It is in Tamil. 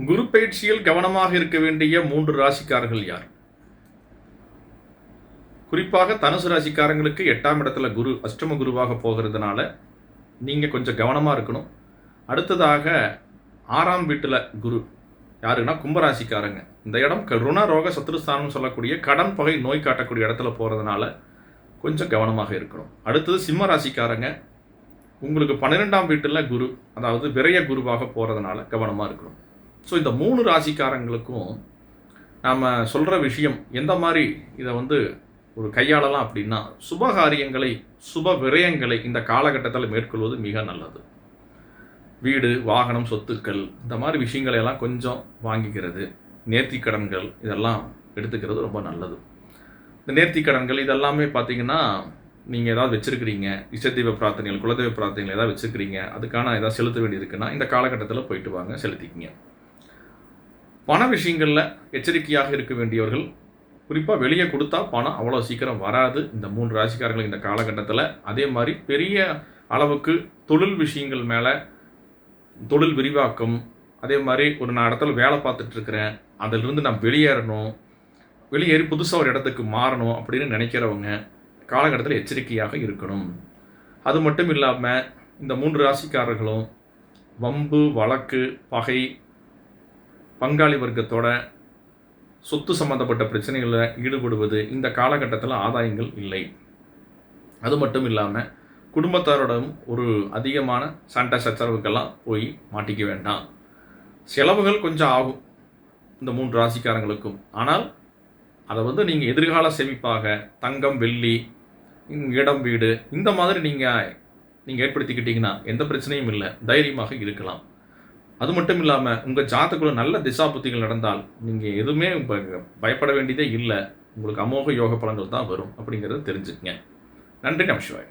குரு பயிற்சியில் கவனமாக இருக்க வேண்டிய 3 ராசிக்காரர்கள் யார்? குறிப்பாக தனுசு ராசிக்காரங்களுக்கு 8ஆம் இடத்துல குரு அஷ்டம குருவாக போகிறதுனால நீங்கள் கொஞ்சம் கவனமாக இருக்கணும். அடுத்ததாக 6ஆம் வீட்டில் குரு யாருன்னா கும்பராசிக்காரங்க. இந்த இடம் ருண ரோக சத்ருஸ்தானம் சொல்லக்கூடிய கடன் பகை நோய் காட்டக்கூடிய இடத்துல போகிறதுனால கொஞ்சம் கவனமாக இருக்கணும். அடுத்தது சிம்ம ராசிக்காரங்க, உங்களுக்கு 12ஆம் வீட்டில் குரு, அதாவது விரய குருவாக போகிறதுனால கவனமாக இருக்கணும். ஸோ இந்த 3 ராசிக்காரங்களுக்கும் நாம் சொல்கிற விஷயம் எந்த மாதிரி இதை ஒரு கையாளலாம் அப்படின்னா, சுபகாரியங்களை சுப விரயங்களை இந்த காலகட்டத்தில் மேற்கொள்வது மிக நல்லது. வீடு, வாகனம், சொத்துக்கள் இந்த மாதிரி விஷயங்களை எல்லாம் கொஞ்சம் வாங்கிக்கிறது, நேர்த்திக்கடன்கள் இதெல்லாம் எடுத்துக்கிறது ரொம்ப நல்லது. இந்த நேர்த்திக்கடன்கள் இதெல்லாமே பார்த்தீங்கன்னா, நீங்கள் ஏதாவது வச்சுருக்கிறீங்க, இஷ்டதெய்வ பிரார்த்தனைகள், குலதெய்வ பிரார்த்தனைகள் ஏதாவது வச்சுருக்கிறீங்க, அதுக்கான ஏதாவது செலுத்த வேண்டியிருக்குன்னா இந்த காலகட்டத்தில் போயிட்டு வாங்க, செலுத்திக்கிங்க. பண விஷயங்களில் எச்சரிக்கையாக இருக்க வேண்டியவர்கள். குறிப்பாக வெளியே கொடுத்தா பணம் அவ்வளோ சீக்கிரம் வராது இந்த 3 ராசிக்காரர்கள் இந்த காலகட்டத்தில். அதே மாதிரி பெரிய அளவுக்கு தொழில் விஷயங்கள் மேலே, தொழில் விரிவாக்கம், அதே மாதிரி நான் இடத்துல வேலை பார்த்துட்ருக்கிறேன், அதிலிருந்து நான் வெளியேறணும், வெளியேறி புதுசாக ஒரு இடத்துக்கு மாறணும் அப்படின்னு நினைக்கிறவங்க காலகட்டத்தில் எச்சரிக்கையாக இருக்கணும். அது மட்டும் இல்லாமல் இந்த 3 ராசிக்காரர்களும் வம்பு, வழக்கு, பகை, பங்காளி வர்க்கத்தோட சொத்து சம்பந்தப்பட்ட பிரச்சனைகளில் ஈடுபடுவது இந்த காலகட்டத்தில் ஆதாயங்கள் இல்லை. அது மட்டும் இல்லாமல் குடும்பத்தாரோடும் ஒரு அதிகமான சண்டை சச்சரவுக்கெல்லாம் போய் மாட்டிக்க வேண்டாம். செலவுகள் கொஞ்சம் ஆகும் இந்த 3 ராசிக்காரங்களுக்கும். ஆனால் அதை நீங்கள் எதிர்கால சேமிப்பாக தங்கம், வெள்ளி, இடம், வீடு இந்த மாதிரி நீங்கள் ஏற்படுத்திக்கிட்டிங்கன்னா எந்த பிரச்சனையும் இல்லை, தைரியமாக இருக்கலாம். அது மட்டும் இல்லாமல் உங்கள் ஜாதகத்தில் நல்ல திசா புத்திகள் நடந்தால் நீங்கள் எதுவுமே பயப்பட வேண்டியதே இல்லை. உங்களுக்கு அமோக யோக பலன்கள் தான் வரும் அப்படிங்கிறத தெரிஞ்சுக்கங்க. நன்றி. நமசிவாய்.